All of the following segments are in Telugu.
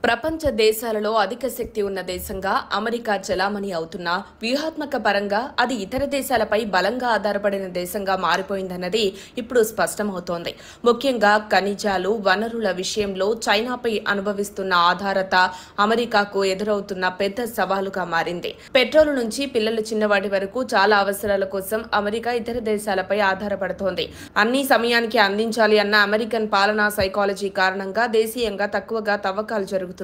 ప్రపంచ దేశాలలో అధిక శక్తి ఉన్న దేశంగా అమెరికా చలామణి అవుతున్న వ్యూహాత్మక పరంగా అది ఇతర దేశాలపై బలంగా ఆధారపడిన దేశంగా మారిపోయిందన్నది ఇప్పుడు స్పష్టమవుతోంది. ముఖ్యంగా ఖనిజాలు, వనరుల విషయంలో చైనాపై అనుభవిస్తున్న ఆధారత అమెరికాకు ఎదురవుతున్న పెద్ద సవాలుగా మారింది. పెట్రోల్ నుంచి పిల్లల చిన్నవాటి వరకు చాలా అవసరాల కోసం అమెరికా ఇతర దేశాలపై ఆధారపడుతోంది. అన్ని సమయానికి అందించాలి అన్న అమెరికన్ పాలనా సైకాలజీ కారణంగా దేశీయంగా తక్కువగా తవ్వకాలు జరుగుతున్నాయి.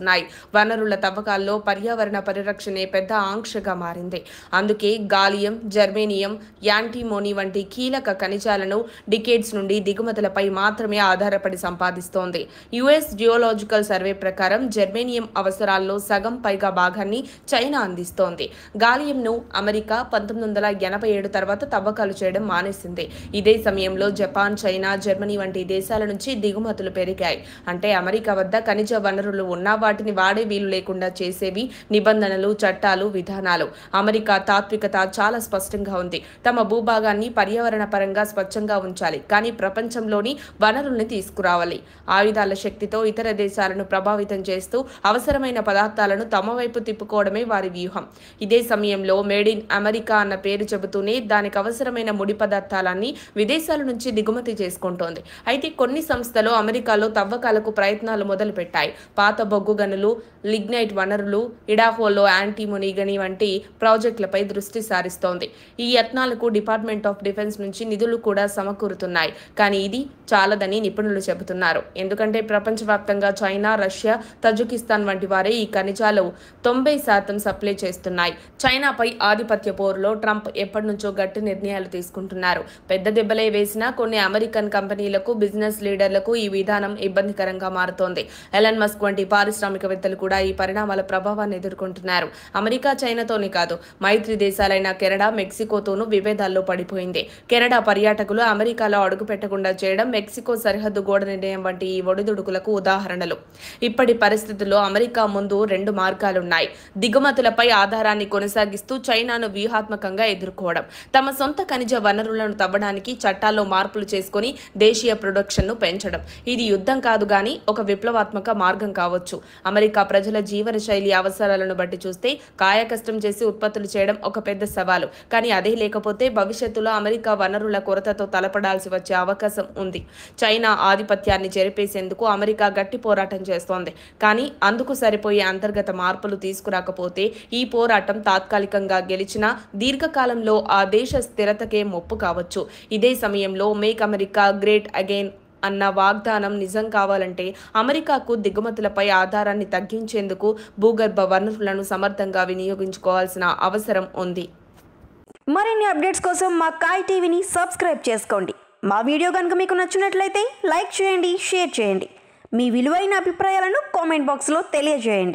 వనరుల తవ్వకాల్లో పర్యావరణ పరిరక్షణే పెద్ద ఆంక్షగా మారింది. అందుకే గాలియం, జర్మేనియం, యాంటీమోనీ వంటి కీలక ఖనిజాలను డికేడ్స్ నుండి దిగుమతులపై మాత్రమే ఆధారపడి సంపాదిస్తోంది. యుఎస్ జియోలాజికల్ సర్వే ప్రకారం జర్మేనియం అవసరాల్లో సగం పైగా భాగాన్ని చైనా అందిస్తోంది. గాలియంను అమెరికా 1987 తర్వాత తవ్వకాలు చేయడం మానేసింది. ఇదే సమయంలో జపాన్, చైనా, జర్మనీ వంటి దేశాల నుంచి దిగుమతులు పెరిగాయి. అంటే అమెరికా వద్ద ఖనిజ వనరులు ఉన్నా వాటిని వాడే వీలు లేకుండా చేసేవి నిబంధనలు, చట్టాలు, విధానాలు. అమెరికా తాత్వికత చాలా స్పష్టంగా ఉంది. తమ భూభాగాన్ని పర్యావరణ పరంగా స్వచ్ఛంగా ఉంచాలి, కానీ ప్రపంచంలోని వనరుల్ని తీసుకురావాలి. ఆయుధాల శక్తితో ఇతర దేశాలను ప్రభావితం చేస్తూ అవసరమైన పదార్థాలను తమ వైపు తిప్పుకోవడమే వారి వ్యూహం. ఇదే సమయంలో మేడ్ ఇన్ అమెరికా అన్న పేరు చెబుతూనే దానికి అవసరమైన ముడి పదార్థాలన్నీ విదేశాల నుంచి దిగుమతి చేసుకుంటోంది. అయితే కొన్ని సంస్థలు అమెరికాలో తవ్వకాలకు ప్రయత్నాలు మొదలుపెట్టాయి. పాత బొగ్గు గనులు, లిగ్నైట్ వనరులు, ఇడాహోలో యాంటీమోనీ గని వంటి ప్రాజెక్టులపై దృష్టి సారిస్తోంది. ఈ యత్నాలకు డిపార్ట్మెంట్ ఆఫ్ డిఫెన్స్ నుంచి నిధులు కూడా సమకూరుతున్నాయి. కానీ ఇది చాలదని నిపుణులు చెబుతున్నారు. ఎందుకంటే ప్రపంచవ్యాప్తంగా చైనా, రష్యా, తజికిస్తాన్ వంటి వారే ఈ ఖనిజాలు 90% సప్లై చేస్తున్నాయి. చైనాపై ఆధిపత్య పోరులో ట్రంప్ ఎప్పటి నుంచో గట్టి నిర్ణయాలు తీసుకుంటున్నారు. పెద్ద దెబ్బలే వేసినా కొన్ని అమెరికన్ కంపెనీలకు, బిజినెస్ లీడర్లకు ఈ విధానం ఇబ్బందికరంగా మారుతోంది. ఎలన్ మస్క్ వంటి పారిశ్రామికవేత్తలు కూడా ఈ పరిణామాల ప్రభావాన్ని ఎదుర్కొంటున్నారు. అమెరికా చైనాతోనే కాదు, మైత్రి దేశాలైన కెనడా, మెక్సికోతోనూ విభేదాల్లో పడిపోయింది. కెనడా పర్యాటకులు అమెరికాలో అడుగు పెట్టకుండా చేయడం, మెక్సికో సరిహద్దు గోడ నిర్ణయం వంటి ఈ ఒడిదుడుకులకు ఉదాహరణలు. ఇప్పటి పరిస్థితుల్లో అమెరికా ముందు 2 మార్గాలున్నాయి. దిగుమతులపై ఆధారాన్ని కొనసాగిస్తూ చైనాను వ్యూహాత్మకంగా ఎదుర్కోవడం, తమ సొంత ఖనిజ వనరులను తవ్వడానికి చట్టాల్లో మార్పులు చేసుకుని దేశీయ ప్రొడక్షన్ను పెంచడం. ఇది యుద్ధం కాదు గానీ ఒక విప్లవాత్మక మార్గం కావచ్చు. అమెరికా ప్రజల జీవన శైలి అవసరాలను బట్టి చూస్తే కాయకష్టం చేసి ఉత్పత్తులు చేయడం ఒక పెద్ద సవాలు. కానీ అదే లేకపోతే భవిష్యత్తులో అమెరికా వనరుల కొరతతో తలపడాల్సి వచ్చే అవకాశం ఉంది. చైనా ఆధిపత్యాన్ని చెరిపేసేందుకు అమెరికా గట్టి పోరాటం చేస్తోంది. కానీ అందుకు సరిపోయే అంతర్గత మార్పులు తీసుకురాకపోతే ఈ పోరాటం తాత్కాలికంగా గెలిచినా దీర్ఘకాలంలో ఆ దేశ స్థిరతకే ముప్పు కావచ్చు. ఇదే సమయంలో మేక్ అమెరికా గ్రేట్ అగైన్ అన్న వాగ్దానం నిజం కావాలంటే అమెరికాకు దిగుమతులపై ఆధారాన్ని తగ్గించేందుకు భూగర్భ వనరులను సమర్థంగా వినియోగించుకోవాల్సిన అవసరం ఉంది. మరిన్ని అప్డేట్స్ కోసం మా కాయ్ టీవీని సబ్స్క్రైబ్ చేసుకోండి. మా వీడియో కనుక మీకు నచ్చినట్లయితే లైక్ చేయండి, షేర్ చేయండి. మీ విలువైన అభిప్రాయాలను కామెంట్ బాక్స్లో తెలియజేయండి.